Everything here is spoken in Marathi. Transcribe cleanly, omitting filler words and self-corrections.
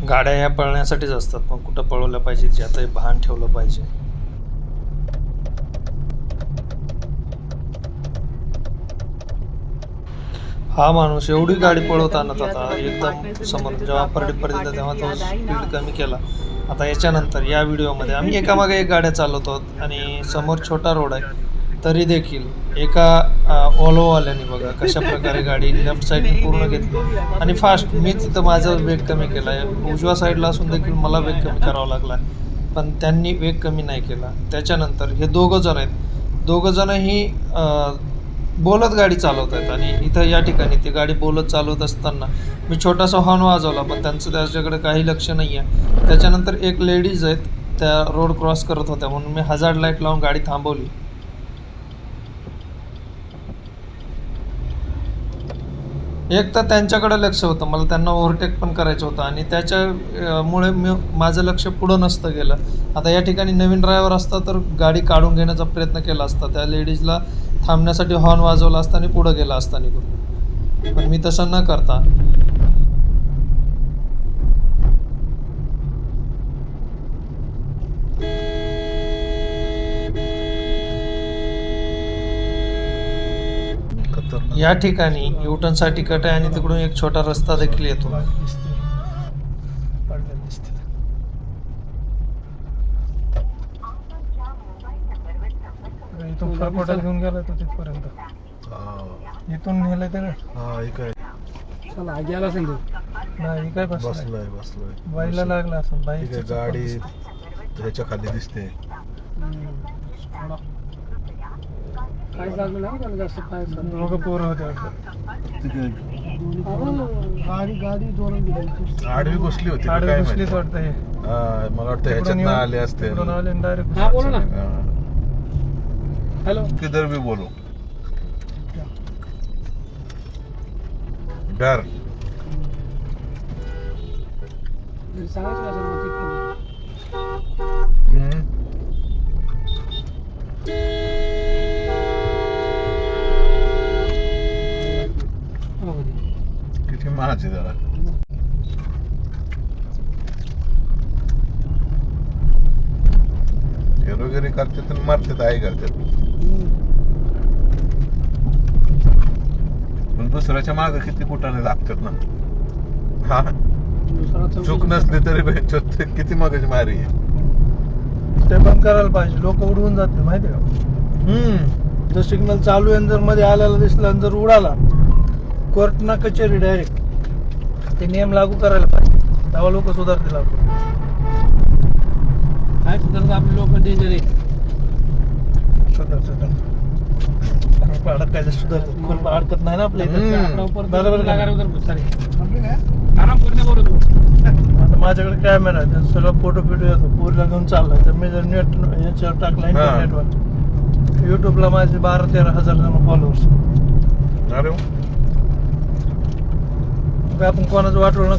गाड्या ह्या पळण्यासाठीच असतात, पण कुठं पळवल्या पाहिजे याचंही भान ठेवलं पाहिजे. हा माणूस एवढी गाडी पळवताना आता एकदम समोर जेव्हा परडिप्पर दिलं तेव्हा तो स्पीड कमी केला. आता याच्यानंतर या व्हिडिओमध्ये आम्ही एकामागे एक गाड्या चालवतो आणि समोर छोटा रोड आहे, तरी देखील एका ओलोवाल्याने बघा कशा प्रकारे गाडी लेफ्ट साईडने पूर्ण घेतली आणि फास्ट. मी तिथं माझा वेग कमी केला आहे, उजव्या साईडला असून देखील मला वेग कमी करावा लागला, पण त्यांनी वेग कमी नाही केला. त्याच्यानंतर हे दोघं जण आहेत, दोघं जणही बोलत गाडी चालवत आहेत आणि इथं या ठिकाणी ती गाडी बोलत चालवत असताना मी छोटासा हॉर्न वाजवला, पण त्यांचं त्याच्याकडे काही लक्ष नाही आहे. त्याच्यानंतर एक लेडीज आहेत, त्या रोड क्रॉस करत होत्या म्हणून मी हजार्ड लाईट लावून गाडी थांबवली. एक तर त्यांच्याकडे लक्ष होतं, मला त्यांना ओव्हरटेक पण करायचं होतं आणि त्याच्यामुळे माझं लक्ष पुढं नसतं गेलं. आता या ठिकाणी नवीन ड्रायव्हर असता तर गाडी काढून घेण्याचा प्रयत्न केला असता, त्या लेडीजला थांबण्यासाठी हॉर्न वाजवला असता आणि पुढं गेला असता निघून, पण मी तसं न करता या ठिकाणी युटर्नसाठी कट आहे आणि तिकडून एक छोटा रस्ता देखील येतो. इथून फरकोटा घेऊन गेला तो तिथपर्यंत, इथून नेलं तर चला गेला सांगतो नाही काय बसलाय बाईला लागला असं. बाई गाडी ह्याच्या खाली दिसते, काय लागलं नाही त्याला जास्त. काय दोघं पोरं होते गाडी जोडून गेली, आडवी घुसली होती, आडवी घुसलीच वाटतं. हे मला वाटतं ह्याच्यात आले असते डायरेक्ट. हा बोला ना. हेलो, किधर भी बोलो डर किती महाचे जरा वगैरे करतात आणि मारतात, आई करतात, पण दुसऱ्याच्या माग किती कुठाने लागतात ना. हा चूक नसली तरी किती मागाची मारी आहे. ते पण करायला पाहिजे, लोक उडवून जाते माहिती का. जर सिग्नल चालू आहे जर मध्ये आल्याला दिसला जर उडाला, कोर्ट ना कचेरी डायरेक्ट. ते नियम लागू करायला पाहिजे, तेव्हा लोक सुधारतील. आपण काय सुधारत आपले लोक डेंजर आहे. अडकायचं सुधारत अडकत नाही ना आपल्या आता माझ्याकडे कॅमेरा आहे, सगळं फोटो येतो, पूर्ण घेऊन चाललाय. तर मी जर नेट याच्यावर टाकला इंटरनेटवर, युट्यूबला माझे 12-13 हजार जण फॉलोअर्स. आपण कोणाचं वाटवलं